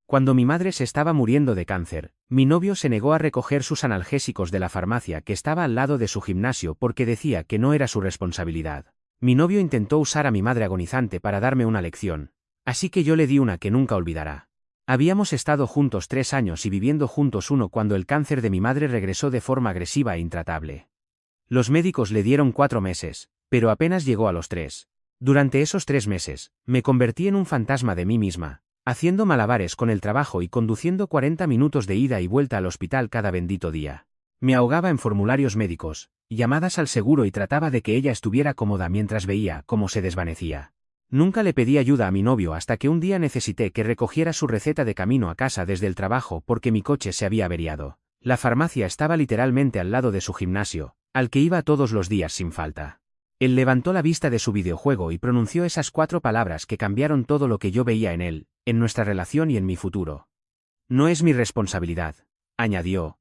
Cuando mi madre se estaba muriendo de cáncer, mi novio se negó a recoger sus analgésicos de la farmacia que estaba al lado de su gimnasio porque decía que no era su responsabilidad. Mi novio intentó usar a mi madre agonizante para darme una lección, así que yo le di una que nunca olvidará. Habíamos estado juntos 3 años y viviendo juntos uno cuando el cáncer de mi madre regresó de forma agresiva e intratable. Los médicos le dieron 4 meses, pero apenas llegó a los 3. Durante esos 3 meses, me convertí en un fantasma de mí misma, haciendo malabares con el trabajo y conduciendo 40 minutos de ida y vuelta al hospital cada bendito día. Me ahogaba en formularios médicos, llamadas al seguro y trataba de que ella estuviera cómoda mientras veía cómo se desvanecía. Nunca le pedí ayuda a mi novio hasta que un día necesité que recogiera su receta de camino a casa desde el trabajo porque mi coche se había averiado. La farmacia estaba literalmente al lado de su gimnasio, al que iba todos los días sin falta. Él levantó la vista de su videojuego y pronunció esas 4 palabras que cambiaron todo lo que yo veía en él, en nuestra relación y en mi futuro. No es mi responsabilidad, añadió.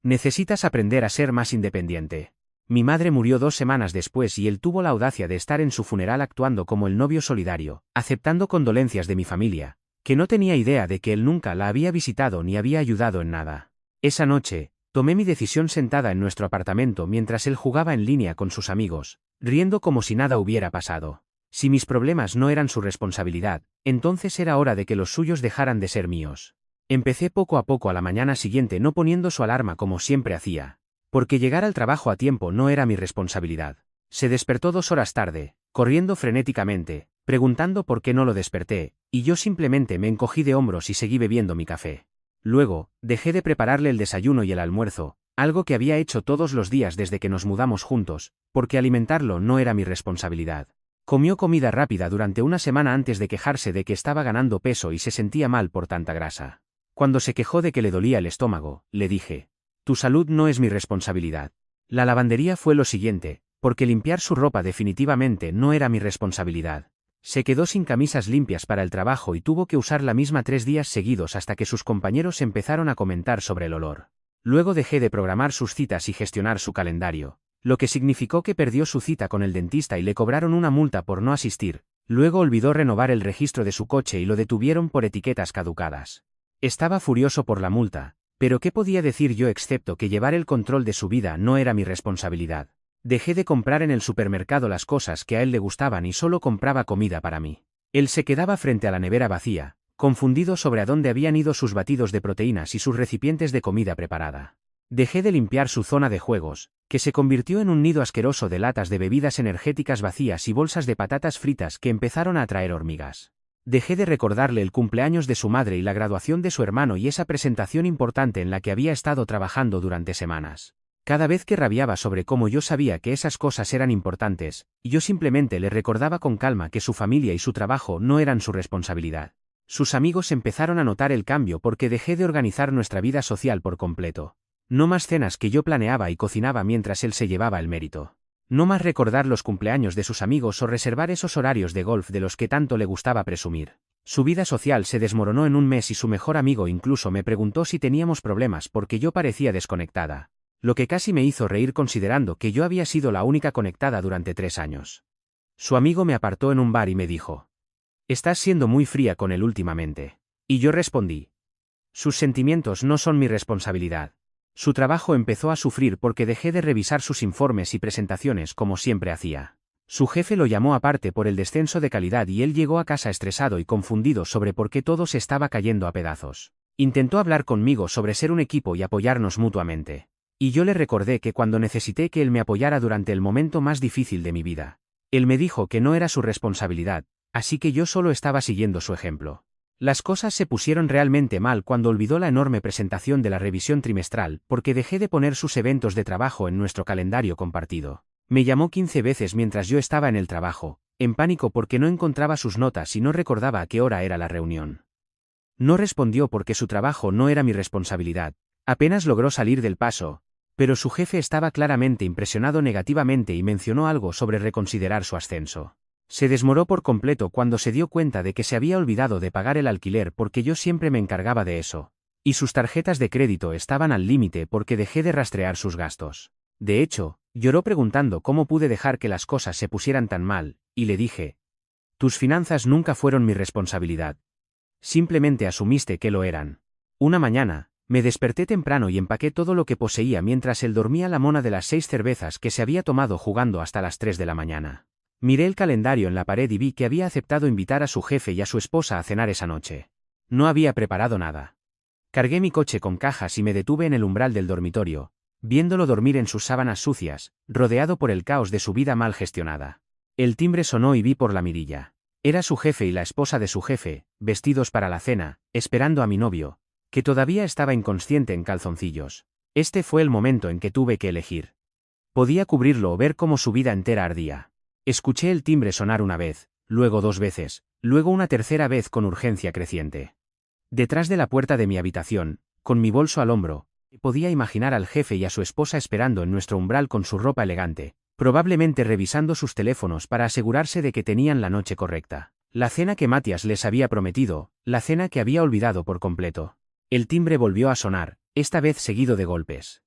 Necesitas aprender a ser más independiente. Mi madre murió 2 semanas después y él tuvo la audacia de estar en su funeral actuando como el novio solidario, aceptando condolencias de mi familia, que no tenía idea de que él nunca la había visitado ni había ayudado en nada. Esa noche, tomé mi decisión sentada en nuestro apartamento mientras él jugaba en línea con sus amigos, riendo como si nada hubiera pasado. Si mis problemas no eran su responsabilidad, entonces era hora de que los suyos dejaran de ser míos. Empecé poco a poco a la mañana siguiente no poniendo su alarma como siempre hacía, porque llegar al trabajo a tiempo no era mi responsabilidad. Se despertó 2 horas tarde, corriendo frenéticamente, preguntando por qué no lo desperté, y yo simplemente me encogí de hombros y seguí bebiendo mi café. Luego, dejé de prepararle el desayuno y el almuerzo, algo que había hecho todos los días desde que nos mudamos juntos, porque alimentarlo no era mi responsabilidad. Comió comida rápida durante una semana antes de quejarse de que estaba ganando peso y se sentía mal por tanta grasa. Cuando se quejó de que le dolía el estómago, le dije: tu salud no es mi responsabilidad. La lavandería fue lo siguiente, porque limpiar su ropa definitivamente no era mi responsabilidad. Se quedó sin camisas limpias para el trabajo y tuvo que usar la misma 3 días seguidos hasta que sus compañeros empezaron a comentar sobre el olor. Luego dejé de programar sus citas y gestionar su calendario, lo que significó que perdió su cita con el dentista y le cobraron una multa por no asistir. Luego olvidó renovar el registro de su coche y lo detuvieron por etiquetas caducadas. Estaba furioso por la multa, pero ¿qué podía decir yo excepto que llevar el control de su vida no era mi responsabilidad? Dejé de comprar en el supermercado las cosas que a él le gustaban y solo compraba comida para mí. Él se quedaba frente a la nevera vacía, confundido sobre a dónde habían ido sus batidos de proteínas y sus recipientes de comida preparada. Dejé de limpiar su zona de juegos, que se convirtió en un nido asqueroso de latas de bebidas energéticas vacías y bolsas de patatas fritas que empezaron a atraer hormigas. Dejé de recordarle el cumpleaños de su madre y la graduación de su hermano y esa presentación importante en la que había estado trabajando durante semanas. Cada vez que rabiaba sobre cómo yo sabía que esas cosas eran importantes, yo simplemente le recordaba con calma que su familia y su trabajo no eran su responsabilidad. Sus amigos empezaron a notar el cambio porque dejé de organizar nuestra vida social por completo. No más cenas que yo planeaba y cocinaba mientras él se llevaba el mérito. No más recordar los cumpleaños de sus amigos o reservar esos horarios de golf de los que tanto le gustaba presumir. Su vida social se desmoronó en un mes y su mejor amigo incluso me preguntó si teníamos problemas porque yo parecía desconectada, lo que casi me hizo reír considerando que yo había sido la única conectada durante 3 años. Su amigo me apartó en un bar y me dijo: estás siendo muy fría con él últimamente. Y yo respondí: sus sentimientos no son mi responsabilidad. Su trabajo empezó a sufrir porque dejé de revisar sus informes y presentaciones como siempre hacía. Su jefe lo llamó aparte por el descenso de calidad y él llegó a casa estresado y confundido sobre por qué todo se estaba cayendo a pedazos. Intentó hablar conmigo sobre ser un equipo y apoyarnos mutuamente. Y yo le recordé que cuando necesité que él me apoyara durante el momento más difícil de mi vida, él me dijo que no era su responsabilidad, así que yo solo estaba siguiendo su ejemplo. Las cosas se pusieron realmente mal cuando olvidó la enorme presentación de la revisión trimestral porque dejé de poner sus eventos de trabajo en nuestro calendario compartido. Me llamó 15 veces mientras yo estaba en el trabajo, en pánico porque no encontraba sus notas y no recordaba a qué hora era la reunión. No respondió porque su trabajo no era mi responsabilidad. Apenas logró salir del paso, pero su jefe estaba claramente impresionado negativamente y mencionó algo sobre reconsiderar su ascenso. Se desmoró por completo cuando se dio cuenta de que se había olvidado de pagar el alquiler porque yo siempre me encargaba de eso, y sus tarjetas de crédito estaban al límite porque dejé de rastrear sus gastos. De hecho, lloró preguntando cómo pude dejar que las cosas se pusieran tan mal, y le dije: tus finanzas nunca fueron mi responsabilidad. Simplemente asumiste que lo eran. Una mañana, me desperté temprano y empaqué todo lo que poseía mientras él dormía la mona de las 6 cervezas que se había tomado jugando hasta las 3 de la mañana. Miré el calendario en la pared y vi que había aceptado invitar a su jefe y a su esposa a cenar esa noche. No había preparado nada. Cargué mi coche con cajas y me detuve en el umbral del dormitorio, viéndolo dormir en sus sábanas sucias, rodeado por el caos de su vida mal gestionada. El timbre sonó y vi por la mirilla. Era su jefe y la esposa de su jefe, vestidos para la cena, esperando a mi novio, que todavía estaba inconsciente en calzoncillos. Este fue el momento en que tuve que elegir. Podía cubrirlo o ver cómo su vida entera ardía. Escuché el timbre sonar una vez, luego 2 veces, luego una tercera vez con urgencia creciente. Detrás de la puerta de mi habitación, con mi bolso al hombro, podía imaginar al jefe y a su esposa esperando en nuestro umbral con su ropa elegante, probablemente revisando sus teléfonos para asegurarse de que tenían la noche correcta. La cena que Matías les había prometido, la cena que había olvidado por completo. El timbre volvió a sonar, esta vez seguido de golpes.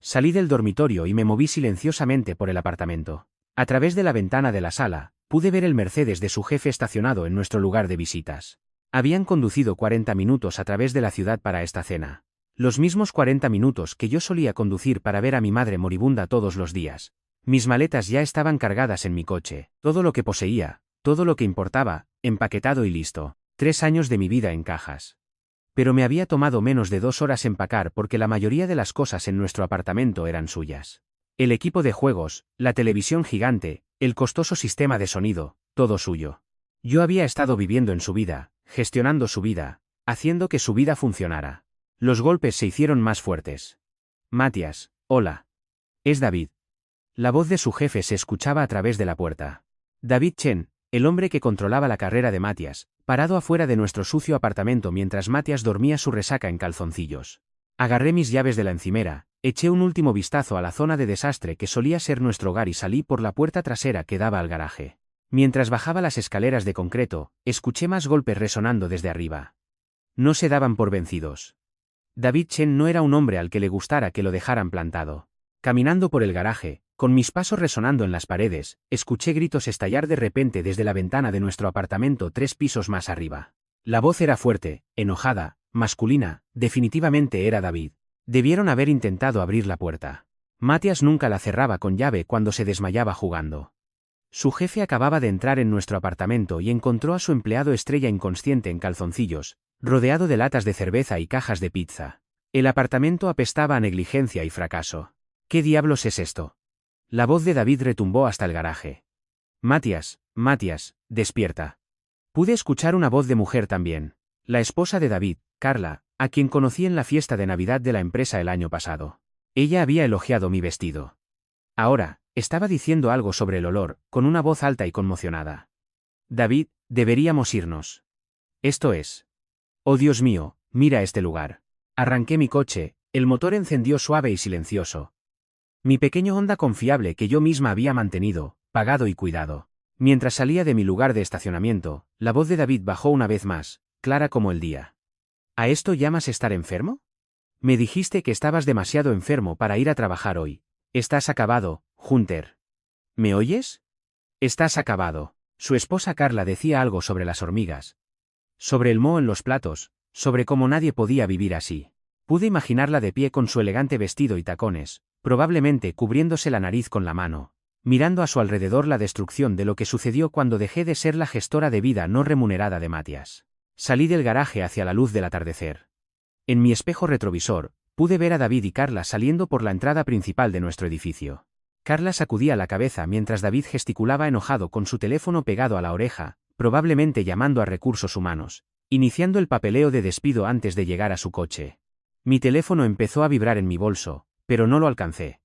Salí del dormitorio y me moví silenciosamente por el apartamento. A través de la ventana de la sala, pude ver el Mercedes de su jefe estacionado en nuestro lugar de visitas. Habían conducido 40 minutos a través de la ciudad para esta cena. Los mismos 40 minutos que yo solía conducir para ver a mi madre moribunda todos los días. Mis maletas ya estaban cargadas en mi coche, todo lo que poseía, todo lo que importaba, empaquetado y listo. 3 años de mi vida en cajas. Pero me había tomado menos de 2 horas empacar porque la mayoría de las cosas en nuestro apartamento eran suyas. El equipo de juegos, la televisión gigante, el costoso sistema de sonido, todo suyo. Yo había estado viviendo en su vida, gestionando su vida, haciendo que su vida funcionara. Los golpes se hicieron más fuertes. Matías, hola. Es David. La voz de su jefe se escuchaba a través de la puerta. David Chen, el hombre que controlaba la carrera de Matías, parado afuera de nuestro sucio apartamento mientras Matías dormía su resaca en calzoncillos. Agarré mis llaves de la encimera, eché un último vistazo a la zona de desastre que solía ser nuestro hogar y salí por la puerta trasera que daba al garaje. Mientras bajaba las escaleras de concreto, escuché más golpes resonando desde arriba. No se daban por vencidos. David Chen no era un hombre al que le gustara que lo dejaran plantado. Caminando por el garaje, con mis pasos resonando en las paredes, escuché gritos estallar de repente desde la ventana de nuestro apartamento 3 pisos más arriba. La voz era fuerte, enojada, masculina, definitivamente era David. Debieron haber intentado abrir la puerta. Matías nunca la cerraba con llave cuando se desmayaba jugando. Su jefe acababa de entrar en nuestro apartamento y encontró a su empleado estrella inconsciente en calzoncillos, rodeado de latas de cerveza y cajas de pizza. El apartamento apestaba a negligencia y fracaso. ¿Qué diablos es esto? La voz de David retumbó hasta el garaje. Matías, despierta. Pude escuchar una voz de mujer también. La esposa de David, Carla, a quien conocí en la fiesta de Navidad de la empresa el año pasado. Ella había elogiado mi vestido. Ahora, estaba diciendo algo sobre el olor, con una voz alta y conmocionada. David, deberíamos irnos. Esto es. Oh Dios mío, mira este lugar. Arranqué mi coche, el motor encendió suave y silencioso. Mi pequeño Honda confiable que yo misma había mantenido, pagado y cuidado. Mientras salía de mi lugar de estacionamiento, la voz de David bajó una vez más, clara como el día. ¿A esto llamas estar enfermo? Me dijiste que estabas demasiado enfermo para ir a trabajar hoy. Estás acabado, Hunter. ¿Me oyes? Estás acabado. Su esposa Carla decía algo sobre las hormigas. Sobre el moho en los platos, sobre cómo nadie podía vivir así. Pude imaginarla de pie con su elegante vestido y tacones, probablemente cubriéndose la nariz con la mano, mirando a su alrededor la destrucción de lo que sucedió cuando dejé de ser la gestora de vida no remunerada de Matías. Salí del garaje hacia la luz del atardecer. En mi espejo retrovisor, pude ver a David y Carla saliendo por la entrada principal de nuestro edificio. Carla sacudía la cabeza mientras David gesticulaba enojado con su teléfono pegado a la oreja, probablemente llamando a recursos humanos, iniciando el papeleo de despido antes de llegar a su coche. Mi teléfono empezó a vibrar en mi bolso, pero no lo alcancé.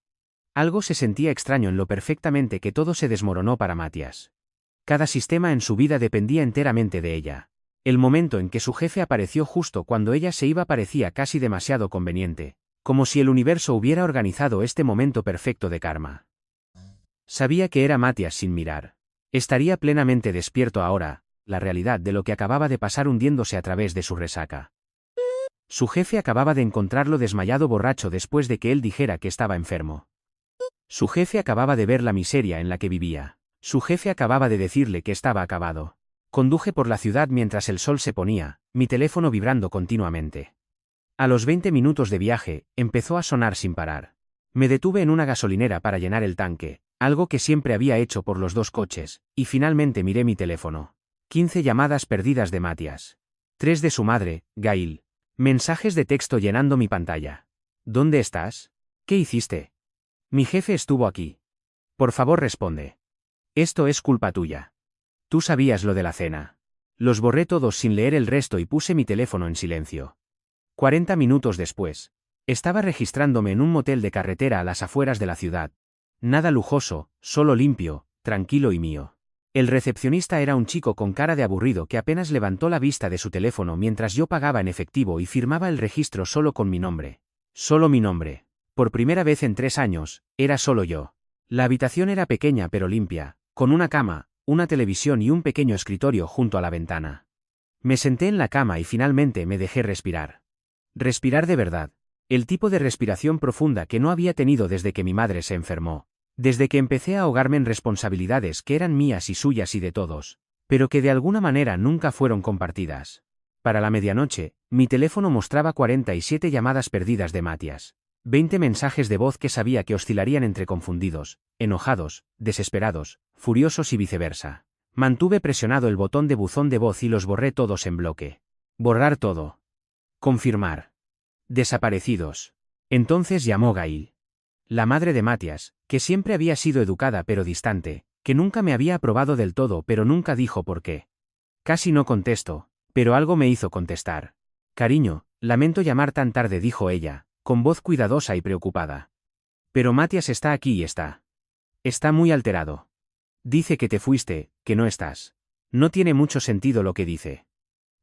Algo se sentía extraño en lo perfectamente que todo se desmoronó para Matías. Cada sistema en su vida dependía enteramente de ella. El momento en que su jefe apareció justo cuando ella se iba parecía casi demasiado conveniente, como si el universo hubiera organizado este momento perfecto de karma. Sabía que era Matías sin mirar. Estaría plenamente despierto ahora, la realidad de lo que acababa de pasar hundiéndose a través de su resaca. Su jefe acababa de encontrarlo desmayado borracho después de que él dijera que estaba enfermo. Su jefe acababa de ver la miseria en la que vivía. Su jefe acababa de decirle que estaba acabado. Conduje por la ciudad mientras el sol se ponía, mi teléfono vibrando continuamente. A los 20 minutos de viaje, empezó a sonar sin parar. Me detuve en una gasolinera para llenar el tanque, algo que siempre había hecho por los dos coches, y finalmente miré mi teléfono. 15 llamadas perdidas de Matías. 3 de su madre, Gail. Mensajes de texto llenando mi pantalla. ¿Dónde estás? ¿Qué hiciste? Mi jefe estuvo aquí. Por favor, responde. Esto es culpa tuya. Tú sabías lo de la cena. Los borré todos sin leer el resto y puse mi teléfono en silencio. 40 minutos después. Estaba registrándome en un motel de carretera a las afueras de la ciudad. Nada lujoso, solo limpio, tranquilo y mío. El recepcionista era un chico con cara de aburrido que apenas levantó la vista de su teléfono mientras yo pagaba en efectivo y firmaba el registro solo con mi nombre. Solo mi nombre. Por primera vez en 3 años, era solo yo. La habitación era pequeña pero limpia, con una cama, una televisión y un pequeño escritorio junto a la ventana. Me senté en la cama y finalmente me dejé respirar. Respirar de verdad. El tipo de respiración profunda que no había tenido desde que mi madre se enfermó. Desde que empecé a ahogarme en responsabilidades que eran mías y suyas y de todos, pero que de alguna manera nunca fueron compartidas. Para la medianoche, mi teléfono mostraba 47 llamadas perdidas de Matías. 20 mensajes de voz que sabía que oscilarían entre confundidos, enojados, desesperados, furiosos y viceversa. Mantuve presionado el botón de buzón de voz y los borré todos en bloque. Borrar todo. Confirmar. Desaparecidos. Entonces llamó Gail. La madre de Matías, que siempre había sido educada pero distante, que nunca me había aprobado del todo pero nunca dijo por qué. Casi no contesto, pero algo me hizo contestar. Cariño, lamento llamar tan tarde, dijo ella, con voz cuidadosa y preocupada. Pero Matías está aquí y está. Está muy alterado. Dice que te fuiste, que no estás. No tiene mucho sentido lo que dice.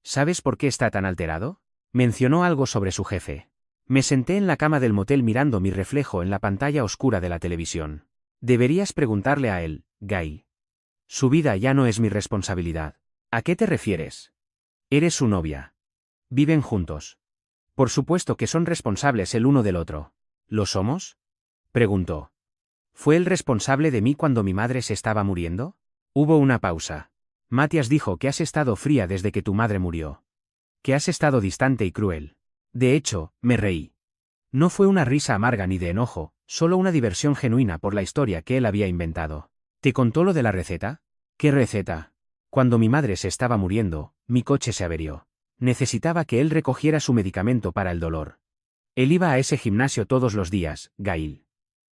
¿Sabes por qué está tan alterado? Mencionó algo sobre su jefe. Me senté en la cama del motel mirando mi reflejo en la pantalla oscura de la televisión. Deberías preguntarle a él, Gail. Su vida ya no es mi responsabilidad. ¿A qué te refieres? Eres su novia. Viven juntos. Por supuesto que son responsables el uno del otro. ¿Lo somos? Preguntó. ¿Fue el responsable de mí cuando mi madre se estaba muriendo? Hubo una pausa. Matías dijo que has estado fría desde que tu madre murió. Que has estado distante y cruel. De hecho, me reí. No fue una risa amarga ni de enojo, solo una diversión genuina por la historia que él había inventado. ¿Te contó lo de la receta? ¿Qué receta? Cuando mi madre se estaba muriendo, mi coche se averió. Necesitaba que él recogiera su medicamento para el dolor. Él iba a ese gimnasio todos los días, Gail.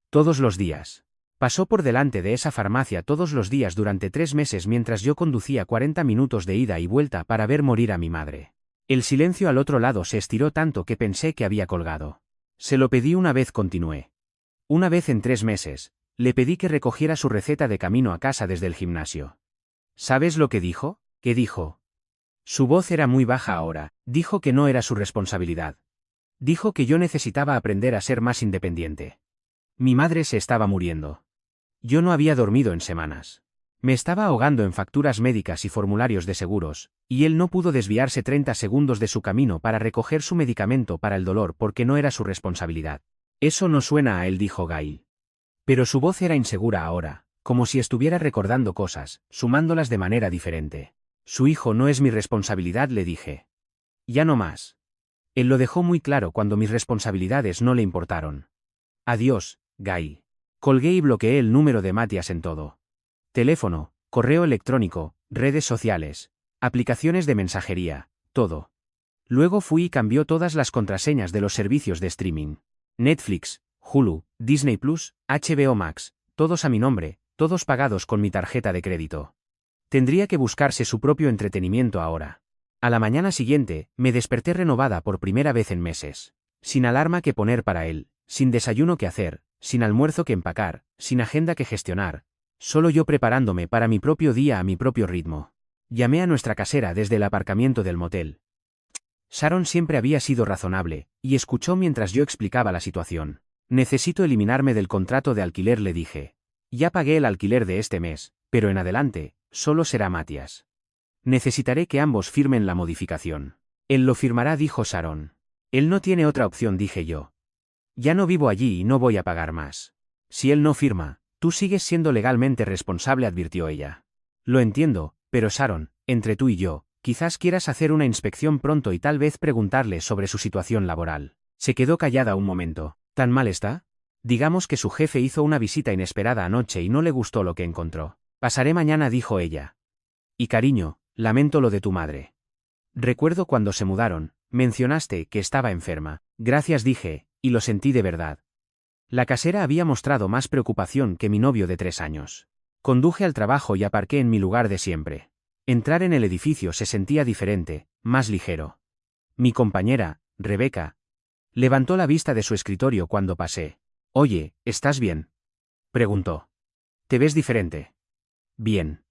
Todos los días. Pasó por delante de esa farmacia todos los días durante 3 meses mientras yo conducía 40 minutos de ida y vuelta para ver morir a mi madre. El silencio al otro lado se estiró tanto que pensé que había colgado. Se lo pedí una vez, continué. Una vez en 3 meses, le pedí que recogiera su receta de camino a casa desde el gimnasio. ¿Sabes lo que dijo? ¿Qué dijo? Su voz era muy baja ahora. Dijo que no era su responsabilidad. Dijo que yo necesitaba aprender a ser más independiente. Mi madre se estaba muriendo. Yo no había dormido en semanas. Me estaba ahogando en facturas médicas y formularios de seguros, y él no pudo desviarse 30 segundos de su camino para recoger su medicamento para el dolor porque no era su responsabilidad. Eso no suena a él, dijo Gail. Pero su voz era insegura ahora, como si estuviera recordando cosas, sumándolas de manera diferente. Su hijo no es mi responsabilidad, le dije. Ya no más. Él lo dejó muy claro cuando mis responsabilidades no le importaron. Adiós, Gail. Colgué y bloqueé el número de Matías en todo. Teléfono, correo electrónico, redes sociales, aplicaciones de mensajería, todo. Luego fui y cambió todas las contraseñas de los servicios de streaming. Netflix, Hulu, Disney Plus, HBO Max, todos a mi nombre, todos pagados con mi tarjeta de crédito. Tendría que buscarse su propio entretenimiento ahora. A la mañana siguiente, me desperté renovada por primera vez en meses. Sin alarma que poner para él, sin desayuno que hacer, sin almuerzo que empacar, sin agenda que gestionar. Solo yo preparándome para mi propio día a mi propio ritmo. Llamé a nuestra casera desde el aparcamiento del motel. Sharon siempre había sido razonable, y escuchó mientras yo explicaba la situación. Necesito eliminarme del contrato de alquiler, le dije. Ya pagué el alquiler de este mes, pero en adelante, solo será Matías. Necesitaré que ambos firmen la modificación. Él lo firmará, dijo Sharon. Él no tiene otra opción, dije yo. Ya no vivo allí y no voy a pagar más. Si él no firma, tú sigues siendo legalmente responsable, advirtió ella. Lo entiendo, pero Sharon, entre tú y yo, Quizás quieras hacer una inspección pronto y tal vez preguntarle sobre su situación laboral. Se quedó callada un momento. ¿Tan mal está? Digamos que su jefe hizo una visita inesperada anoche y no le gustó lo que encontró. Pasaré mañana, dijo ella. Y cariño, lamento lo de tu madre. Recuerdo cuando se mudaron, mencionaste que estaba enferma. Gracias, dije, y lo sentí de verdad. La casera había mostrado más preocupación que mi novio de 3 años. Conduje al trabajo y aparqué en mi lugar de siempre. Entrar en el edificio se sentía diferente, más ligero. Mi compañera, Rebeca, levantó la vista de su escritorio cuando pasé. Oye, ¿estás bien?, preguntó. Te ves diferente. Bien.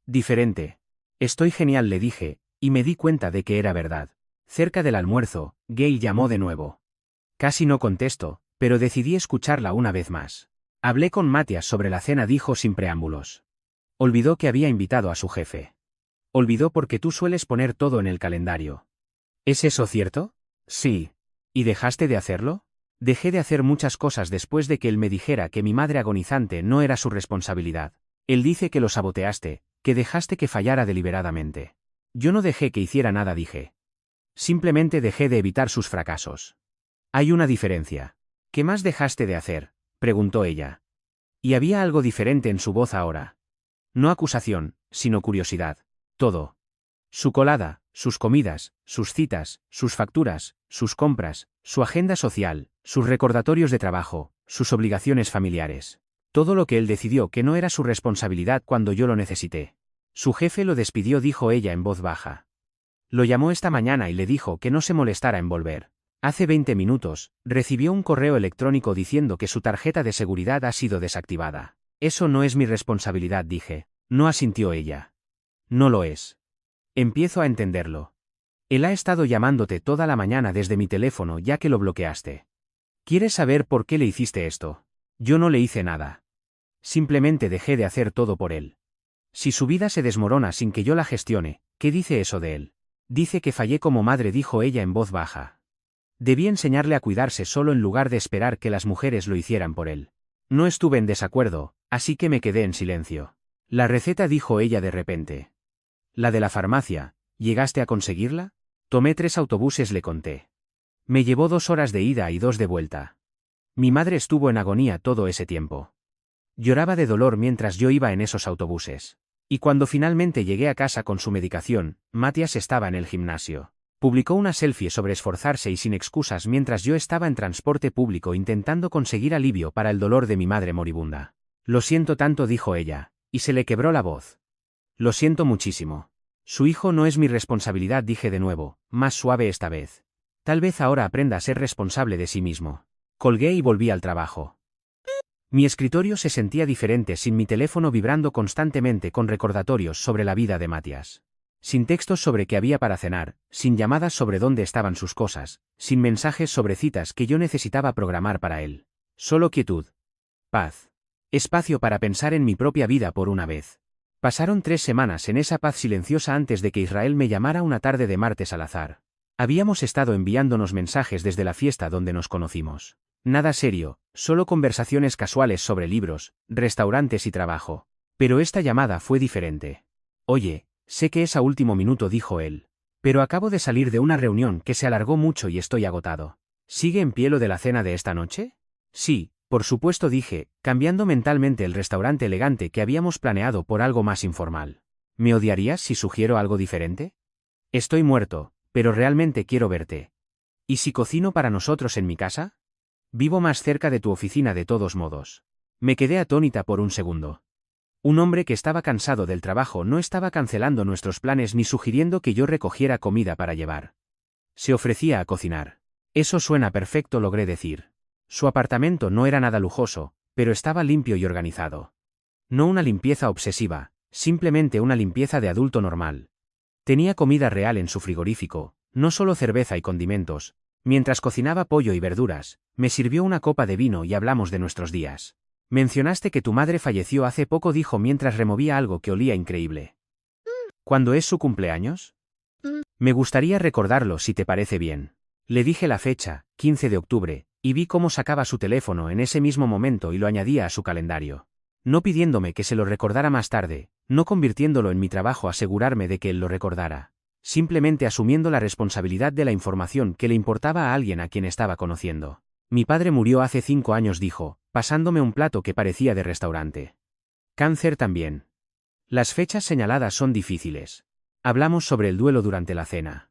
Diferente. Estoy genial, le dije, y me di cuenta de que era verdad. Cerca del almuerzo, Gail llamó de nuevo. Casi no contesto, pero decidí escucharla una vez más. Hablé con Matías sobre la cena, dijo sin preámbulos. Olvidó que había invitado a su jefe. Olvidó porque tú sueles poner todo en el calendario. ¿Es eso cierto? Sí. ¿Y dejaste de hacerlo? Dejé de hacer muchas cosas después de que él me dijera que mi madre agonizante no era su responsabilidad. Él dice que lo saboteaste, que dejaste que fallara deliberadamente. Yo no dejé que hiciera nada, dije. Simplemente dejé de evitar sus fracasos. Hay una diferencia. ¿Qué más dejaste de hacer?, preguntó ella. Y había algo diferente en su voz ahora. No acusación, sino curiosidad. Todo. Su colada, sus comidas, sus citas, sus facturas, sus compras, su agenda social, sus recordatorios de trabajo, sus obligaciones familiares. Todo lo que él decidió que no era su responsabilidad cuando yo lo necesité. Su jefe lo despidió, dijo ella en voz baja. Lo llamó esta mañana y le dijo que no se molestara en volver. Hace 20 minutos, recibió un correo electrónico diciendo que su tarjeta de seguridad ha sido desactivada. Eso no es mi responsabilidad, dije. No, asintió ella. No lo es. Empiezo a entenderlo. Él ha estado llamándote toda la mañana desde mi teléfono ya que lo bloqueaste. ¿Quieres saber por qué le hiciste esto? Yo no le hice nada. Simplemente dejé de hacer todo por él. Si su vida se desmorona sin que yo la gestione, ¿qué dice eso de él? Dice que fallé como madre, dijo ella en voz baja. Debí enseñarle a cuidarse solo en lugar de esperar que las mujeres lo hicieran por él. No estuve en desacuerdo, así que me quedé en silencio. La receta, dijo ella de repente. La de la farmacia, ¿llegaste a conseguirla? Tomé 3 autobuses, le conté. Me llevó 2 horas de ida y 2 de vuelta. Mi madre estuvo en agonía todo ese tiempo. Lloraba de dolor mientras yo iba en esos autobuses. Y cuando finalmente llegué a casa con su medicación, Matías estaba en el gimnasio. Publicó una selfie sobre esforzarse y sin excusas mientras yo estaba en transporte público intentando conseguir alivio para el dolor de mi madre moribunda. Lo siento tanto, dijo ella, y se le quebró la voz. Lo siento muchísimo. Su hijo no es mi responsabilidad, dije de nuevo, más suave esta vez. Tal vez ahora aprenda a ser responsable de sí mismo. Colgué y volví al trabajo. Mi escritorio se sentía diferente sin mi teléfono vibrando constantemente con recordatorios sobre la vida de Matías. Sin textos sobre qué había para cenar, sin llamadas sobre dónde estaban sus cosas, sin mensajes sobre citas que yo necesitaba programar para él. Solo quietud. Paz. Espacio para pensar en mi propia vida por una vez. Pasaron 3 semanas en esa paz silenciosa antes de que Israel me llamara una tarde de martes al azar. Habíamos estado enviándonos mensajes desde la fiesta donde nos conocimos. Nada serio, solo conversaciones casuales sobre libros, restaurantes y trabajo. Pero esta llamada fue diferente. Oye, sé que es a último minuto, dijo él. Pero acabo de salir de una reunión que se alargó mucho y estoy agotado. ¿Sigue en pie lo de la cena de esta noche? Sí, por supuesto, dije, cambiando mentalmente el restaurante elegante que habíamos planeado por algo más informal. ¿Me odiarías si sugiero algo diferente? Estoy muerto, pero realmente quiero verte. ¿Y si cocino para nosotros en mi casa? Vivo más cerca de tu oficina de todos modos. Me quedé atónita por un segundo. Un hombre que estaba cansado del trabajo no estaba cancelando nuestros planes ni sugiriendo que yo recogiera comida para llevar. Se ofrecía a cocinar. Eso suena perfecto, logré decir. Su apartamento no era nada lujoso, pero estaba limpio y organizado. No una limpieza obsesiva, simplemente una limpieza de adulto normal. Tenía comida real en su frigorífico, no solo cerveza y condimentos. Mientras cocinaba pollo y verduras, me sirvió una copa de vino y hablamos de nuestros días. Mencionaste que tu madre falleció hace poco, dijo mientras removía algo que olía increíble. ¿Cuándo es su cumpleaños? Me gustaría recordarlo si te parece bien. Le dije la fecha, 15 de octubre, y vi cómo sacaba su teléfono en ese mismo momento y lo añadía a su calendario. No pidiéndome que se lo recordara más tarde, no convirtiéndolo en mi trabajo asegurarme de que él lo recordara. simplemente asumiendo la responsabilidad de la información que le importaba a alguien a quien estaba conociendo. Mi padre murió hace 5 años, dijo, pasándome un plato que parecía de restaurante. Cáncer también. Las fechas señaladas son difíciles. Hablamos sobre el duelo durante la cena.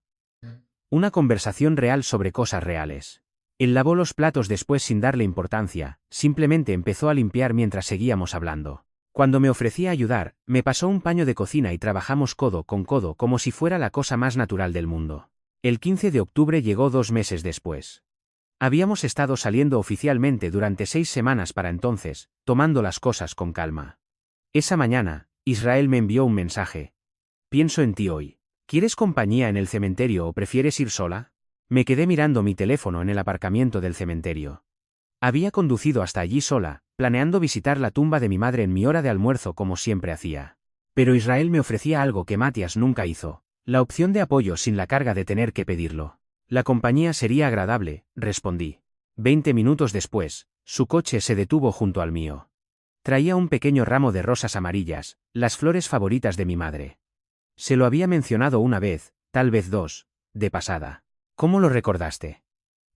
Una conversación real sobre cosas reales. Él lavó los platos después sin darle importancia, simplemente empezó a limpiar mientras seguíamos hablando. Cuando me ofrecía ayudar, me pasó un paño de cocina y trabajamos codo con codo como si fuera la cosa más natural del mundo. El 15 de octubre llegó 2 meses después. Habíamos estado saliendo oficialmente durante 6 semanas para entonces, tomando las cosas con calma. Esa mañana, Israel me envió un mensaje. Pienso en ti hoy. ¿Quieres compañía en el cementerio o prefieres ir sola? Me quedé mirando mi teléfono en el aparcamiento del cementerio. Había conducido hasta allí sola, planeando visitar la tumba de mi madre en mi hora de almuerzo como siempre hacía. Pero Israel me ofrecía algo que Matías nunca hizo, la opción de apoyo sin la carga de tener que pedirlo. La compañía sería agradable, respondí. 20 minutos después, su coche se detuvo junto al mío. Traía un pequeño ramo de rosas amarillas, las flores favoritas de mi madre. Se lo había mencionado una vez, tal vez 2, de pasada. ¿Cómo lo recordaste?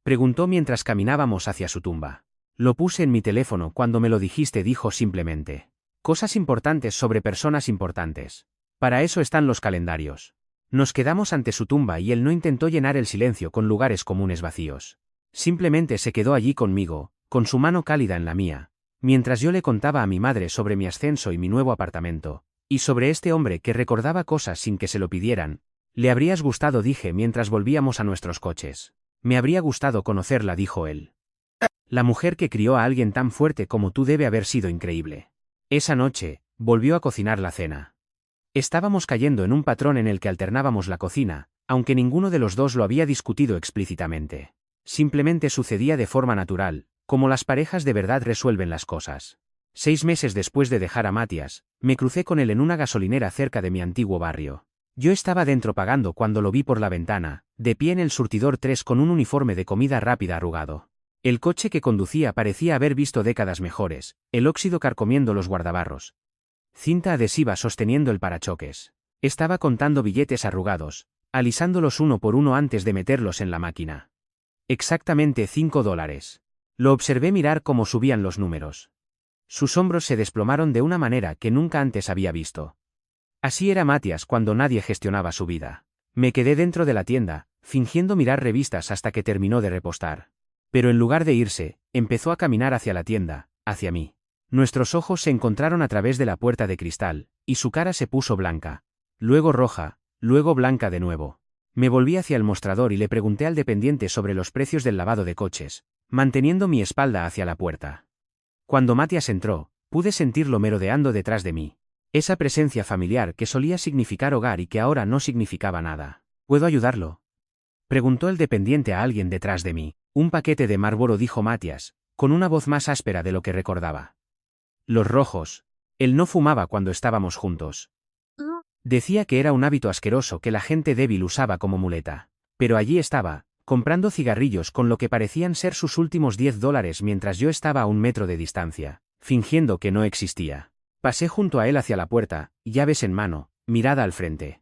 Preguntó mientras caminábamos hacia su tumba. Lo puse en mi teléfono cuando me lo dijiste, dijo simplemente. Cosas importantes sobre personas importantes. Para eso están los calendarios. Nos quedamos ante su tumba y él no intentó llenar el silencio con lugares comunes vacíos. Simplemente se quedó allí conmigo, con su mano cálida en la mía, mientras yo le contaba a mi madre sobre mi ascenso y mi nuevo apartamento, y sobre este hombre que recordaba cosas sin que se lo pidieran. Le habrías gustado, dije mientras volvíamos a nuestros coches. Me habría gustado conocerla, dijo él. La mujer que crió a alguien tan fuerte como tú debe haber sido increíble. Esa noche, volvió a cocinar la cena. Estábamos cayendo en un patrón en el que alternábamos la cocina, aunque ninguno de los dos lo había discutido explícitamente. Simplemente sucedía de forma natural, como las parejas de verdad resuelven las cosas. 6 meses después de dejar a Matías, me crucé con él en una gasolinera cerca de mi antiguo barrio. Yo estaba dentro pagando cuando lo vi por la ventana, de pie en el surtidor 3 con un uniforme de comida rápida arrugado. El coche que conducía parecía haber visto décadas mejores, el óxido carcomiendo los guardabarros. Cinta adhesiva sosteniendo el parachoques. Estaba contando billetes arrugados, alisándolos uno por uno antes de meterlos en la máquina. Exactamente $5. Lo observé mirar cómo subían los números. Sus hombros se desplomaron de una manera que nunca antes había visto. Así era Matías cuando nadie gestionaba su vida. Me quedé dentro de la tienda, fingiendo mirar revistas hasta que terminó de repostar. Pero en lugar de irse, empezó a caminar hacia la tienda, hacia mí. Nuestros ojos se encontraron a través de la puerta de cristal, y su cara se puso blanca. Luego roja, luego blanca de nuevo. Me volví hacia el mostrador y le pregunté al dependiente sobre los precios del lavado de coches, manteniendo mi espalda hacia la puerta. Cuando Matías entró, pude sentirlo merodeando detrás de mí. Esa presencia familiar que solía significar hogar y que ahora no significaba nada. ¿Puedo ayudarlo?, preguntó el dependiente a alguien detrás de mí. Un paquete de Marlboro, dijo Matías, con una voz más áspera de lo que recordaba. Los rojos. Él no fumaba cuando estábamos juntos. Decía que era un hábito asqueroso que la gente débil usaba como muleta. Pero allí estaba, comprando cigarrillos con lo que parecían ser sus últimos $10 mientras yo estaba a 1 metro de distancia, fingiendo que no existía. Pasé junto a él hacia la puerta, llaves en mano, mirada al frente.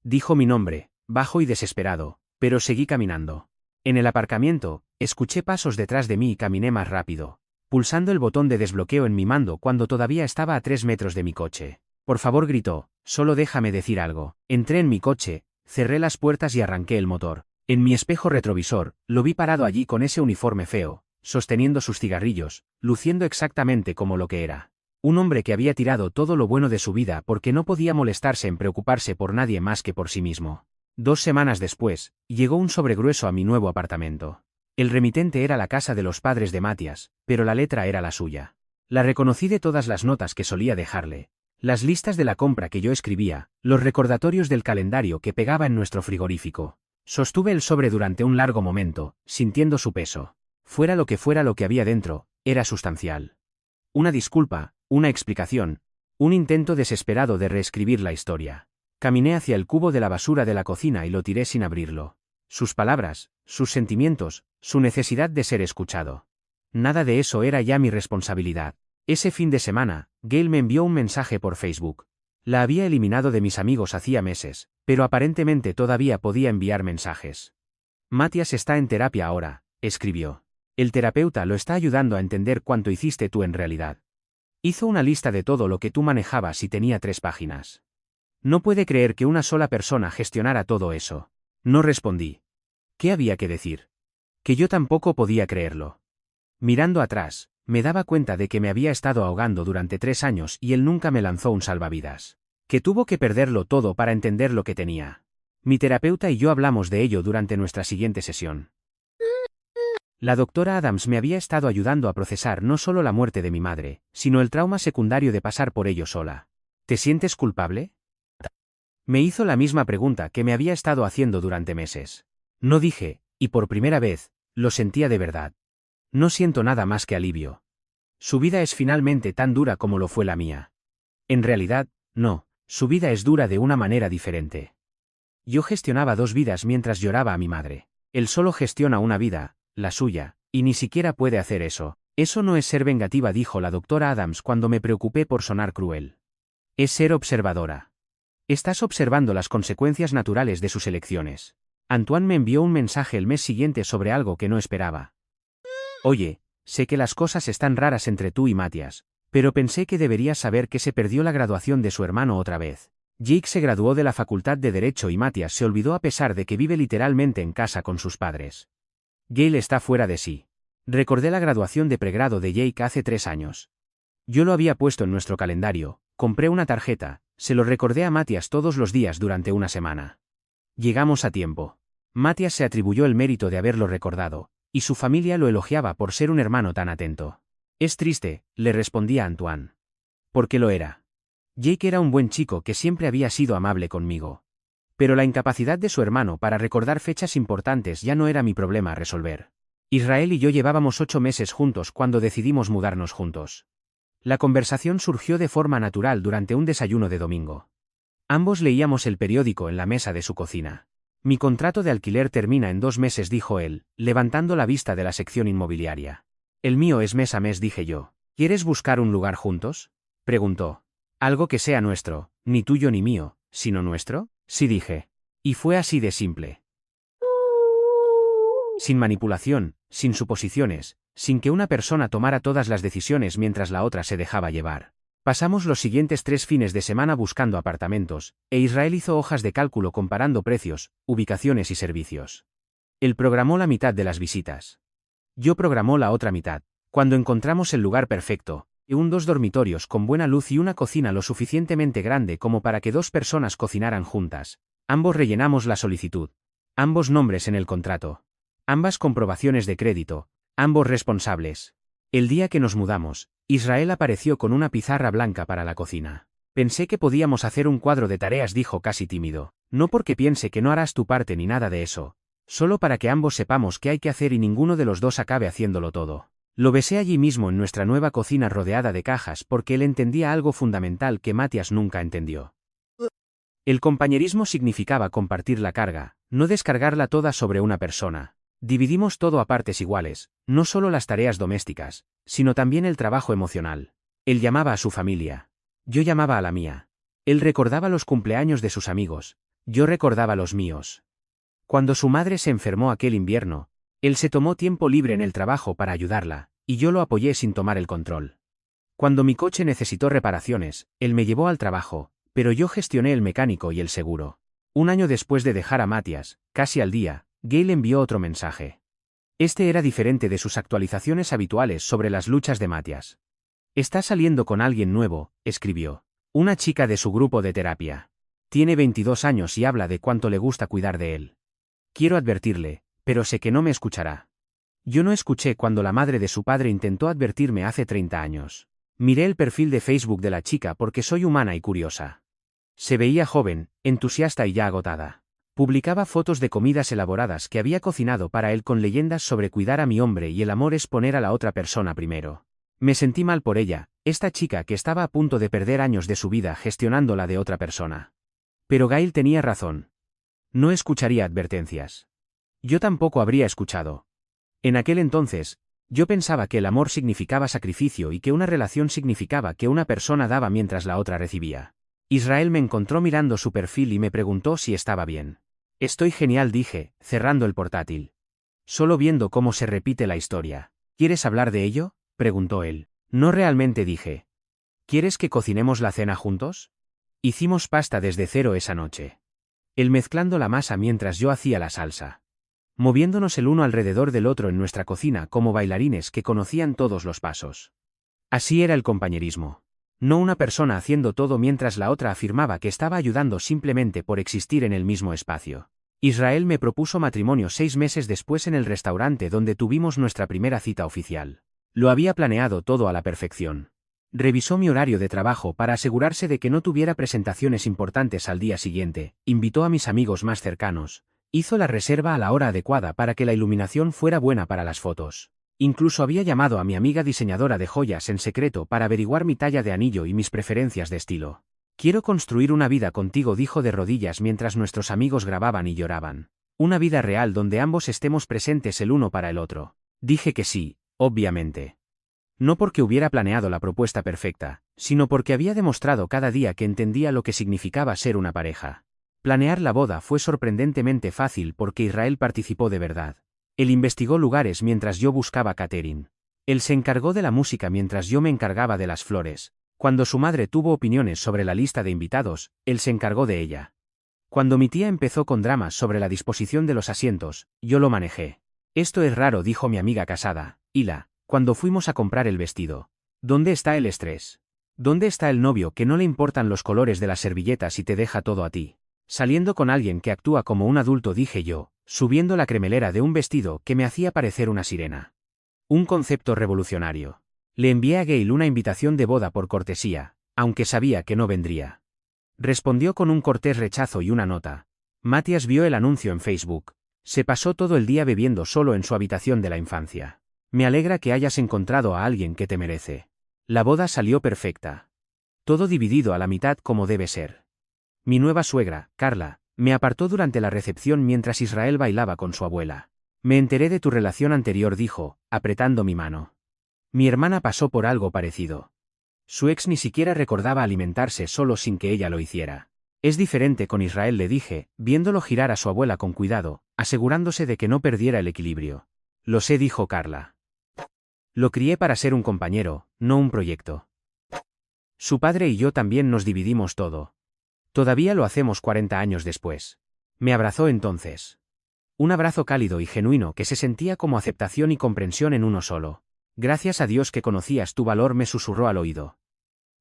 Dijo mi nombre, bajo y desesperado, pero seguí caminando. En el aparcamiento, escuché pasos detrás de mí y caminé más rápido, pulsando el botón de desbloqueo en mi mando cuando todavía estaba a 3 metros de mi coche. Por favor, gritó, solo déjame decir algo. Entré en mi coche, cerré las puertas y arranqué el motor. En mi espejo retrovisor, lo vi parado allí con ese uniforme feo, sosteniendo sus cigarrillos, luciendo exactamente como lo que era. Un hombre que había tirado todo lo bueno de su vida porque no podía molestarse en preocuparse por nadie más que por sí mismo. 2 semanas después, llegó un sobre grueso a mi nuevo apartamento. El remitente era la casa de los padres de Matías, pero la letra era la suya. La reconocí de todas las notas que solía dejarle, las listas de la compra que yo escribía, los recordatorios del calendario que pegaba en nuestro frigorífico. Sostuve el sobre durante un largo momento, sintiendo su peso. Fuera lo que había dentro, era sustancial. Una disculpa, una explicación, un intento desesperado de reescribir la historia. Caminé hacia el cubo de la basura de la cocina y lo tiré sin abrirlo. Sus palabras, sus sentimientos, su necesidad de ser escuchado. Nada de eso era ya mi responsabilidad. Ese fin de semana, Gail me envió un mensaje por Facebook. La había eliminado de mis amigos hacía meses, pero aparentemente todavía podía enviar mensajes. Matías está en terapia ahora, escribió. El terapeuta lo está ayudando a entender cuánto hiciste tú en realidad. Hizo una lista de todo lo que tú manejabas y tenía 3 páginas. No puede creer que una sola persona gestionara todo eso. No respondí. ¿Qué había que decir? Que yo tampoco podía creerlo. Mirando atrás, me daba cuenta de que me había estado ahogando durante 3 años y él nunca me lanzó un salvavidas. Que tuvo que perderlo todo para entender lo que tenía. Mi terapeuta y yo hablamos de ello durante nuestra siguiente sesión. La doctora Adams me había estado ayudando a procesar no solo la muerte de mi madre, sino el trauma secundario de pasar por ello sola. ¿Te sientes culpable? Me hizo la misma pregunta que me había estado haciendo durante meses. No dije, y por primera vez, lo sentía de verdad. No siento nada más que alivio. Su vida es finalmente tan dura como lo fue la mía. En realidad, no, su vida es dura de una manera diferente. Yo gestionaba 2 vidas mientras lloraba a mi madre. Él solo gestiona una vida, la suya, y ni siquiera puede hacer eso. Eso no es ser vengativa, dijo la doctora Adams cuando me preocupé por sonar cruel. Es ser observadora. Estás observando las consecuencias naturales de sus elecciones. Antoine me envió un mensaje el mes siguiente sobre algo que no esperaba. Oye, sé que las cosas están raras entre tú y Matías, pero pensé que deberías saber que se perdió la graduación de su hermano otra vez. Jake se graduó de la Facultad de Derecho y Matías se olvidó a pesar de que vive literalmente en casa con sus padres. Gail está fuera de sí. Recordé la graduación de pregrado de Jake hace 3 años. Yo lo había puesto en nuestro calendario, compré una tarjeta, se lo recordé a Matías todos los días durante una semana. Llegamos a tiempo. Matías se atribuyó el mérito de haberlo recordado, y su familia lo elogiaba por ser un hermano tan atento. Es triste, le respondía Antoine. Porque lo era. Jake era un buen chico que siempre había sido amable conmigo. Pero la incapacidad de su hermano para recordar fechas importantes ya no era mi problema a resolver. Israel y yo llevábamos 8 meses juntos cuando decidimos mudarnos juntos. La conversación surgió de forma natural durante un desayuno de domingo. Ambos leíamos el periódico en la mesa de su cocina. Mi contrato de alquiler termina en 2 meses, dijo él, levantando la vista de la sección inmobiliaria. El mío es mes a mes, dije yo. ¿Quieres buscar un lugar juntos? Preguntó. Algo que sea nuestro, ni tuyo ni mío, sino nuestro, sí, dije. Y fue así de simple. Sin manipulación, sin suposiciones, sin que una persona tomara todas las decisiones mientras la otra se dejaba llevar. Pasamos los siguientes 3 fines de semana buscando apartamentos, e Israel hizo hojas de cálculo comparando precios, ubicaciones y servicios. Él programó la mitad de las visitas. Yo programó la otra mitad. Cuando encontramos el lugar perfecto, 2 dormitorios con buena luz y una cocina lo suficientemente grande como para que 2 personas cocinaran juntas, ambos rellenamos la solicitud. Ambos nombres en el contrato. Ambas comprobaciones de crédito. Ambos responsables. El día que nos mudamos, Israel apareció con una pizarra blanca para la cocina. Pensé que podíamos hacer un cuadro de tareas, dijo casi tímido. No porque piense que no harás tu parte ni nada de eso. Solo para que ambos sepamos qué hay que hacer y ninguno de los dos acabe haciéndolo todo. Lo besé allí mismo en nuestra nueva cocina rodeada de cajas porque él entendía algo fundamental que Matías nunca entendió. El compañerismo significaba compartir la carga, no descargarla toda sobre una persona. Dividimos todo a partes iguales, no solo las tareas domésticas, sino también el trabajo emocional. Él llamaba a su familia. Yo llamaba a la mía. Él recordaba los cumpleaños de sus amigos. Yo recordaba los míos. Cuando su madre se enfermó aquel invierno, él se tomó tiempo libre en el trabajo para ayudarla, y yo lo apoyé sin tomar el control. Cuando mi coche necesitó reparaciones, él me llevó al trabajo, pero yo gestioné el mecánico y el seguro. Un año después de dejar a Matías, casi al día, Gail envió otro mensaje. Este era diferente de sus actualizaciones habituales sobre las luchas de Matías. Está saliendo con alguien nuevo, escribió. Una chica de su grupo de terapia. Tiene 22 años y habla de cuánto le gusta cuidar de él. Quiero advertirle, pero sé que no me escuchará. Yo no escuché cuando la madre de su padre intentó advertirme hace 30 años. Miré el perfil de Facebook de la chica porque soy humana y curiosa. Se veía joven, entusiasta y ya agotada. Publicaba fotos de comidas elaboradas que había cocinado para él con leyendas sobre cuidar a mi hombre y el amor es poner a la otra persona primero. Me sentí mal por ella, esta chica que estaba a punto de perder años de su vida gestionando la de otra persona. Pero Gail tenía razón. No escucharía advertencias. Yo tampoco habría escuchado. En aquel entonces, yo pensaba que el amor significaba sacrificio y que una relación significaba que una persona daba mientras la otra recibía. Israel me encontró mirando su perfil y me preguntó si estaba bien. Estoy genial, dije, cerrando el portátil. Solo viendo cómo se repite la historia. ¿Quieres hablar de ello?, preguntó él. No realmente, dije. ¿Quieres que cocinemos la cena juntos? Hicimos pasta desde cero esa noche. Él mezclando la masa mientras yo hacía la salsa. Moviéndonos el uno alrededor del otro en nuestra cocina como bailarines que conocían todos los pasos. Así era el compañerismo. No una persona haciendo todo mientras la otra afirmaba que estaba ayudando simplemente por existir en el mismo espacio. Israel me propuso matrimonio 6 meses después en el restaurante donde tuvimos nuestra primera cita oficial. Lo había planeado todo a la perfección. Revisó mi horario de trabajo para asegurarse de que no tuviera presentaciones importantes al día siguiente, invitó a mis amigos más cercanos, hizo la reserva a la hora adecuada para que la iluminación fuera buena para las fotos. Incluso había llamado a mi amiga diseñadora de joyas en secreto para averiguar mi talla de anillo y mis preferencias de estilo. Quiero construir una vida contigo, dijo de rodillas mientras nuestros amigos grababan y lloraban. Una vida real donde ambos estemos presentes el uno para el otro. Dije que sí, obviamente. No porque hubiera planeado la propuesta perfecta, sino porque había demostrado cada día que entendía lo que significaba ser una pareja. Planear la boda fue sorprendentemente fácil porque Israel participó de verdad. Él investigó lugares mientras yo buscaba catering. Él se encargó de la música mientras yo me encargaba de las flores. Cuando su madre tuvo opiniones sobre la lista de invitados, él se encargó de ella. Cuando mi tía empezó con dramas sobre la disposición de los asientos, yo lo manejé. Esto es raro, dijo mi amiga casada, Hila, cuando fuimos a comprar el vestido. ¿Dónde está el estrés? ¿Dónde está el novio que no le importan los colores de las servilletas y te deja todo a ti? Saliendo con alguien que actúa como un adulto, dije yo, subiendo la cremelera de un vestido que me hacía parecer una sirena. Un concepto revolucionario. Le envié a Gail una invitación de boda por cortesía, aunque sabía que no vendría. Respondió con un cortés rechazo y una nota. Matías vio el anuncio en Facebook. Se pasó todo el día bebiendo solo en su habitación de la infancia. Me alegra que hayas encontrado a alguien que te merece. La boda salió perfecta. Todo dividido a la mitad como debe ser. Mi nueva suegra, Carla, me apartó durante la recepción mientras Israel bailaba con su abuela. Me enteré de tu relación anterior, dijo, apretando mi mano. Mi hermana pasó por algo parecido. Su ex ni siquiera recordaba alimentarse solo sin que ella lo hiciera. Es diferente con Israel, le dije, viéndolo girar a su abuela con cuidado, asegurándose de que no perdiera el equilibrio. Lo sé, dijo Carla. Lo crié para ser un compañero, no un proyecto. Su padre y yo también nos dividimos todo. Todavía lo hacemos 40 años después. Me abrazó entonces. Un abrazo cálido y genuino que se sentía como aceptación y comprensión en uno solo. Gracias a Dios que conocías tu valor, me susurró al oído.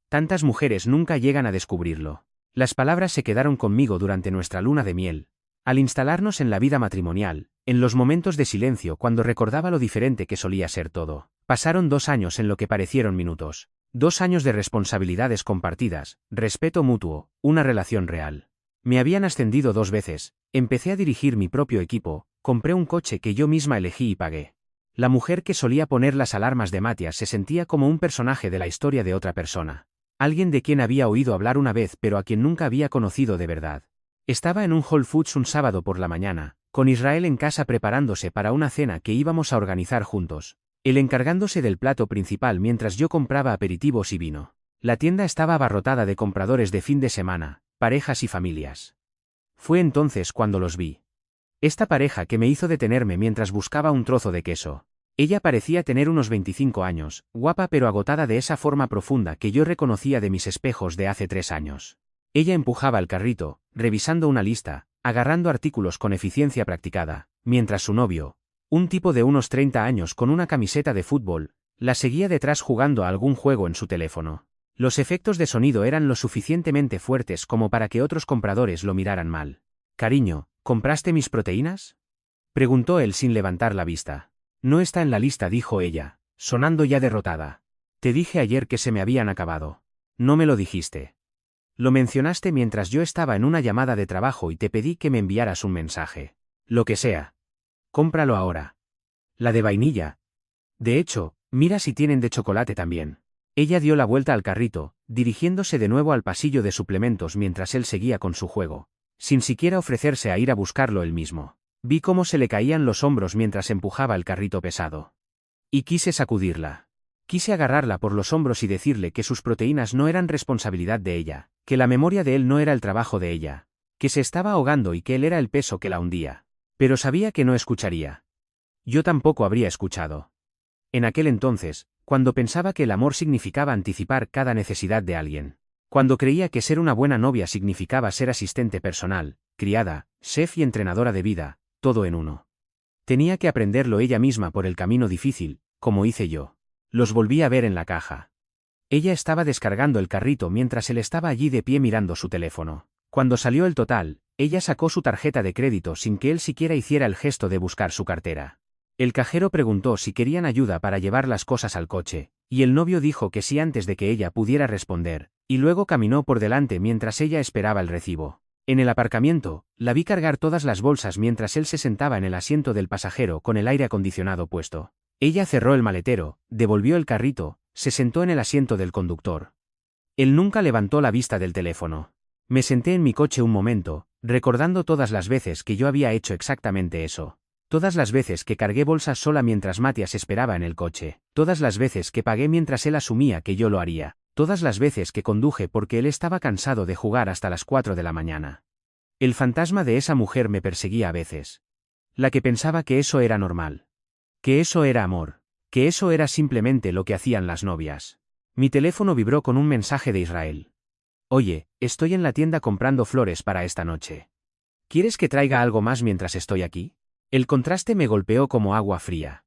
Tantas mujeres nunca llegan a descubrirlo. Las palabras se quedaron conmigo durante nuestra luna de miel. Al instalarnos en la vida matrimonial, en los momentos de silencio cuando recordaba lo diferente que solía ser todo. Pasaron 2 años en lo que parecieron minutos. 2 años de responsabilidades compartidas, respeto mutuo, una relación real. Me habían ascendido 2 veces, empecé a dirigir mi propio equipo, compré un coche que yo misma elegí y pagué. La mujer que solía poner las alarmas de Matías se sentía como un personaje de la historia de otra persona. Alguien de quien había oído hablar una vez pero a quien nunca había conocido de verdad. Estaba en un Whole Foods un sábado por la mañana, con Israel en casa preparándose para una cena que íbamos a organizar juntos. Él encargándose del plato principal mientras yo compraba aperitivos y vino. La tienda estaba abarrotada de compradores de fin de semana, parejas y familias. Fue entonces cuando los vi. Esta pareja que me hizo detenerme mientras buscaba un trozo de queso. Ella parecía tener unos 25 años, guapa pero agotada de esa forma profunda que yo reconocía de mis espejos de hace 3 años. Ella empujaba el carrito, revisando una lista, agarrando artículos con eficiencia practicada, mientras su novio, un tipo de unos 30 años con una camiseta de fútbol, la seguía detrás jugando a algún juego en su teléfono. Los efectos de sonido eran lo suficientemente fuertes como para que otros compradores lo miraran mal. Cariño, ¿compraste mis proteínas?, preguntó él sin levantar la vista. No está en la lista, dijo ella, sonando ya derrotada. Te dije ayer que se me habían acabado. No me lo dijiste. Lo mencionaste mientras yo estaba en una llamada de trabajo y te pedí que me enviaras un mensaje. Lo que sea. Cómpralo ahora. La de vainilla. De hecho, mira si tienen de chocolate también. Ella dio la vuelta al carrito, dirigiéndose de nuevo al pasillo de suplementos mientras él seguía con su juego, sin siquiera ofrecerse a ir a buscarlo él mismo. Vi cómo se le caían los hombros mientras empujaba el carrito pesado. Y quise sacudirla. Quise agarrarla por los hombros y decirle que sus proteínas no eran responsabilidad de ella, que la memoria de él no era el trabajo de ella, que se estaba ahogando y que él era el peso que la hundía. Pero sabía que no escucharía. Yo tampoco habría escuchado. En aquel entonces, cuando pensaba que el amor significaba anticipar cada necesidad de alguien. Cuando creía que ser una buena novia significaba ser asistente personal, criada, chef y entrenadora de vida, todo en uno. Tenía que aprenderlo ella misma por el camino difícil, como hice yo. Los volví a ver en la caja. Ella estaba descargando el carrito mientras él estaba allí de pie mirando su teléfono. Cuando salió el total, ella sacó su tarjeta de crédito sin que él siquiera hiciera el gesto de buscar su cartera. El cajero preguntó si querían ayuda para llevar las cosas al coche, y el novio dijo que sí antes de que ella pudiera responder, y luego caminó por delante mientras ella esperaba el recibo. En el aparcamiento, la vi cargar todas las bolsas mientras él se sentaba en el asiento del pasajero con el aire acondicionado puesto. Ella cerró el maletero, devolvió el carrito, se sentó en el asiento del conductor. Él nunca levantó la vista del teléfono. Me senté en mi coche un momento, recordando todas las veces que yo había hecho exactamente eso. Todas las veces que cargué bolsas sola mientras Matías esperaba en el coche. Todas las veces que pagué mientras él asumía que yo lo haría. Todas las veces que conduje porque él estaba cansado de jugar hasta las 4 de la mañana. El fantasma de esa mujer me perseguía a veces. La que pensaba que eso era normal. Que eso era amor. Que eso era simplemente lo que hacían las novias. Mi teléfono vibró con un mensaje de Israel. Oye, estoy en la tienda comprando flores para esta noche. ¿Quieres que traiga algo más mientras estoy aquí? El contraste me golpeó como agua fría.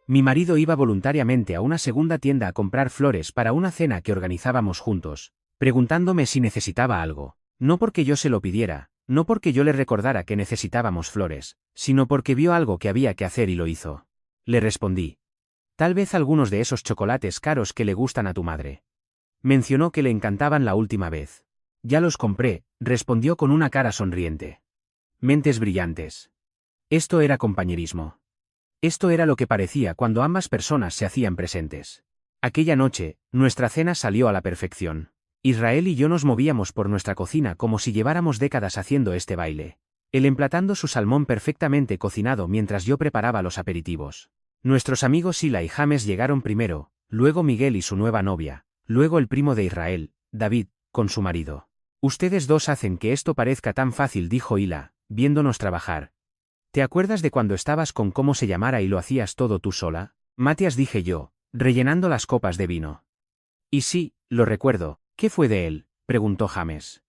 Mi marido iba voluntariamente a una segunda tienda a comprar flores para una cena que organizábamos juntos, preguntándome si necesitaba algo. No porque yo se lo pidiera, no porque yo le recordara que necesitábamos flores, sino porque vio algo que había que hacer y lo hizo. Le respondí. Tal vez algunos de esos chocolates caros que le gustan a tu madre. Mencionó que le encantaban la última vez. Ya los compré, respondió con una cara sonriente. Mentes brillantes. Esto era compañerismo. Esto era lo que parecía cuando ambas personas se hacían presentes. Aquella noche, nuestra cena salió a la perfección. Israel y yo nos movíamos por nuestra cocina como si lleváramos décadas haciendo este baile. Él emplatando su salmón perfectamente cocinado mientras yo preparaba los aperitivos. Nuestros amigos Sila y James llegaron primero, luego Miguel y su nueva novia, luego el primo de Israel, David, con su marido. Ustedes dos hacen que esto parezca tan fácil, dijo Hila, viéndonos trabajar. ¿Te acuerdas de cuando estabas con cómo se llamara y lo hacías todo tú sola? Matías, dije yo, rellenando las copas de vino. Y sí, lo recuerdo. ¿Qué fue de él?, preguntó James.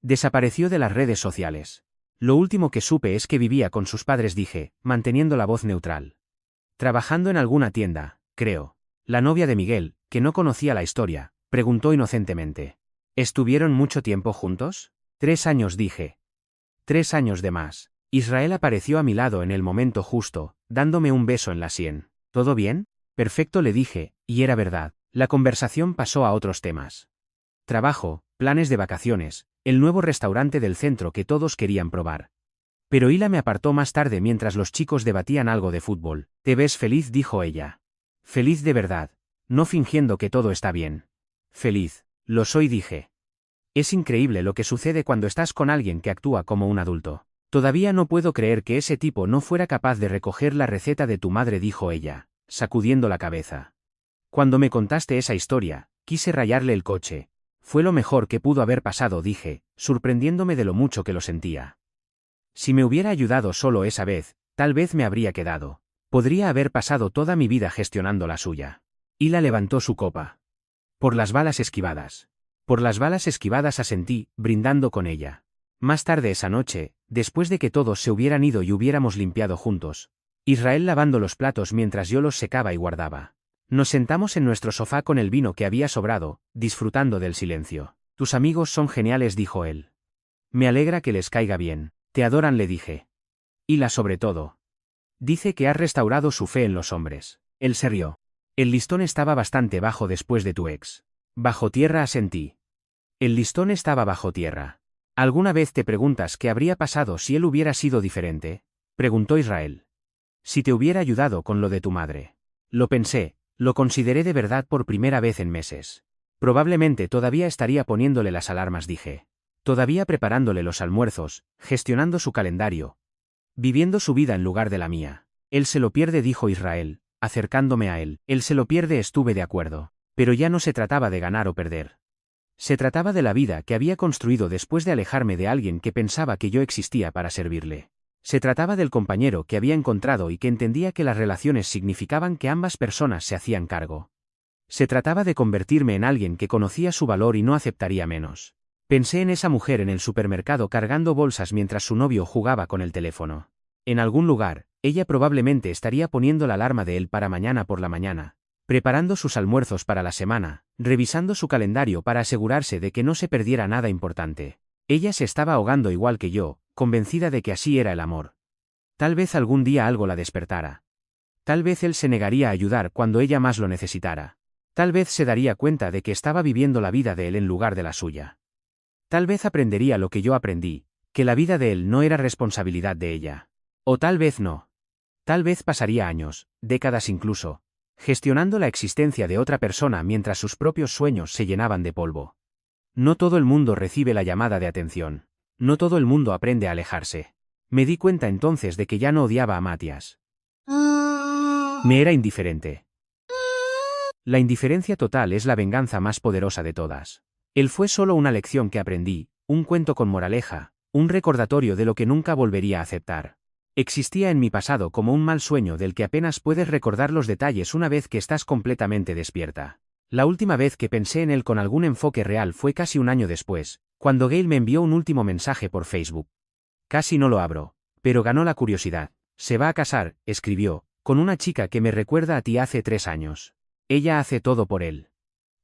Desapareció de las redes sociales. Lo último que supe es que vivía con sus padres, dije, manteniendo la voz neutral. Trabajando en alguna tienda, creo. La novia de Miguel, que no conocía la historia, preguntó inocentemente. ¿Estuvieron mucho tiempo juntos? 3 años, dije. 3 años de más. Israel apareció a mi lado en el momento justo, dándome un beso en la sien. ¿Todo bien? Perfecto, le dije, y era verdad. La conversación pasó a otros temas. Trabajo, planes de vacaciones, el nuevo restaurante del centro que todos querían probar. Pero Hila me apartó más tarde mientras los chicos debatían algo de fútbol. ¿Te ves feliz?, dijo ella. Feliz de verdad. No fingiendo que todo está bien. Feliz. Lo soy, dije. Es increíble lo que sucede cuando estás con alguien que actúa como un adulto. Todavía no puedo creer que ese tipo no fuera capaz de recoger la receta de tu madre, dijo ella, sacudiendo la cabeza. Cuando me contaste esa historia, quise rayarle el coche. Fue lo mejor que pudo haber pasado, dije, sorprendiéndome de lo mucho que lo sentía. Si me hubiera ayudado solo esa vez, tal vez me habría quedado. Podría haber pasado toda mi vida gestionando la suya. Hila levantó su copa. Por las balas esquivadas. Por las balas esquivadas, asentí, brindando con ella. Más tarde esa noche, después de que todos se hubieran ido y hubiéramos limpiado juntos, Israel lavando los platos mientras yo los secaba y guardaba. Nos sentamos en nuestro sofá con el vino que había sobrado, disfrutando del silencio. Tus amigos son geniales, dijo él. Me alegra que les caiga bien. Te adoran, le dije. Hila sobre todo. Dice que has restaurado su fe en los hombres. Él se rió. El listón estaba bastante bajo después de tu ex. Bajo tierra, asentí. El listón estaba bajo tierra. ¿Alguna vez te preguntas qué habría pasado si él hubiera sido diferente?, preguntó Israel. Si te hubiera ayudado con lo de tu madre. Lo pensé, lo consideré de verdad por primera vez en meses. Probablemente todavía estaría poniéndole las alarmas, dije. Todavía preparándole los almuerzos, gestionando su calendario. Viviendo su vida en lugar de la mía. Él se lo pierde, dijo Israel, acercándome a él. Él se lo pierde, estuve de acuerdo. Pero ya no se trataba de ganar o perder. Se trataba de la vida que había construido después de alejarme de alguien que pensaba que yo existía para servirle. Se trataba del compañero que había encontrado y que entendía que las relaciones significaban que ambas personas se hacían cargo. Se trataba de convertirme en alguien que conocía su valor y no aceptaría menos. Pensé en esa mujer en el supermercado cargando bolsas mientras su novio jugaba con el teléfono. En algún lugar, ella probablemente estaría poniendo la alarma de él para mañana por la mañana, preparando sus almuerzos para la semana, revisando su calendario para asegurarse de que no se perdiera nada importante. Ella se estaba ahogando igual que yo, convencida de que así era el amor. Tal vez algún día algo la despertara. Tal vez él se negaría a ayudar cuando ella más lo necesitara. Tal vez se daría cuenta de que estaba viviendo la vida de él en lugar de la suya. Tal vez aprendería lo que yo aprendí, que la vida de él no era responsabilidad de ella. O tal vez no. Tal vez pasaría años, décadas incluso, gestionando la existencia de otra persona mientras sus propios sueños se llenaban de polvo. No todo el mundo recibe la llamada de atención. No todo el mundo aprende a alejarse. Me di cuenta entonces de que ya no odiaba a Matías. Me era indiferente. La indiferencia total es la venganza más poderosa de todas. Él fue solo una lección que aprendí, un cuento con moraleja, un recordatorio de lo que nunca volvería a aceptar. Existía en mi pasado como un mal sueño del que apenas puedes recordar los detalles una vez que estás completamente despierta. La última vez que pensé en él con algún enfoque real fue casi un año después, cuando Gail me envió un último mensaje por Facebook. Casi no lo abro, pero ganó la curiosidad. Se va a casar, escribió, con una chica que me recuerda a ti hace 3 años. Ella hace todo por él.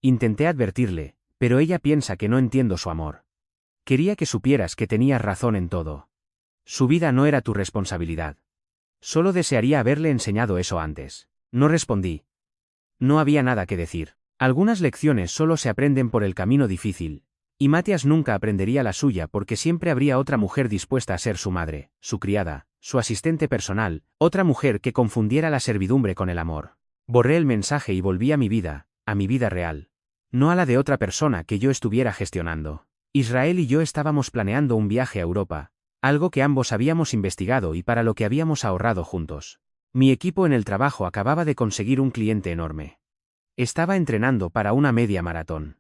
Intenté advertirle, pero ella piensa que no entiendo su amor. Quería que supieras que tenías razón en todo. Su vida no era tu responsabilidad. Solo desearía haberle enseñado eso antes. No respondí. No había nada que decir. Algunas lecciones solo se aprenden por el camino difícil, y Matías nunca aprendería la suya porque siempre habría otra mujer dispuesta a ser su madre, su criada, su asistente personal, otra mujer que confundiera la servidumbre con el amor. Borré el mensaje y volví a mi vida real. No a la de otra persona que yo estuviera gestionando. Israel y yo estábamos planeando un viaje a Europa, algo que ambos habíamos investigado y para lo que habíamos ahorrado juntos. Mi equipo en el trabajo acababa de conseguir un cliente enorme. Estaba entrenando para una media maratón.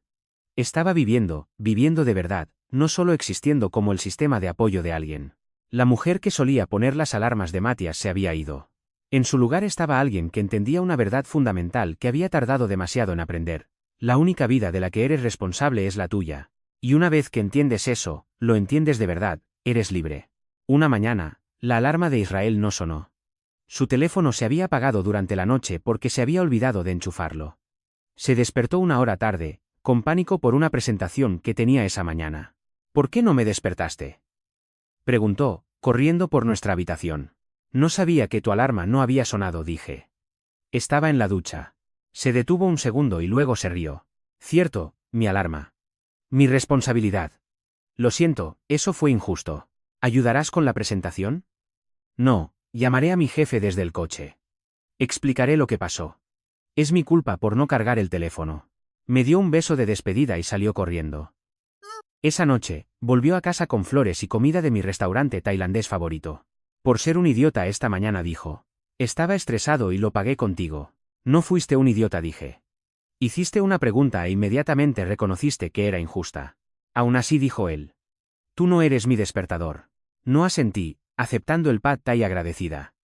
Estaba viviendo de verdad, no solo existiendo como el sistema de apoyo de alguien. La mujer que solía poner las alarmas de Matías se había ido. En su lugar estaba alguien que entendía una verdad fundamental que había tardado demasiado en aprender. La única vida de la que eres responsable es la tuya. Y una vez que entiendes eso, lo entiendes de verdad, eres libre. Una mañana, la alarma de Israel no sonó. Su teléfono se había apagado durante la noche porque se había olvidado de enchufarlo. Se despertó una hora tarde, con pánico por una presentación que tenía esa mañana. ¿Por qué no me despertaste?, preguntó, corriendo por nuestra habitación. No sabía que tu alarma no había sonado, dije. Estaba en la ducha. Se detuvo un segundo y luego se rió. Cierto, mi alarma. Mi responsabilidad. Lo siento, eso fue injusto. ¿Ayudarás con la presentación? No, llamaré a mi jefe desde el coche. Explicaré lo que pasó. Es mi culpa por no cargar el teléfono. Me dio un beso de despedida y salió corriendo. Esa noche, volvió a casa con flores y comida de mi restaurante tailandés favorito. Por ser un idiota esta mañana, dijo. Estaba estresado y lo pagué contigo. No fuiste un idiota, dije. Hiciste una pregunta e inmediatamente reconociste que era injusta. Aún así, dijo él. Tú no eres mi despertador. No asentí, aceptando el pad thai agradecida.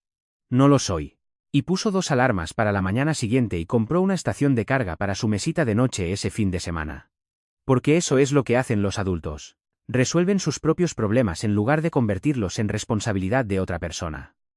No lo soy. Y puso 2 alarmas para la mañana siguiente y compró una estación de carga para su mesita de noche ese fin de semana. Porque eso es lo que hacen los adultos. Resuelven sus propios problemas en lugar de convertirlos en responsabilidad de otra persona.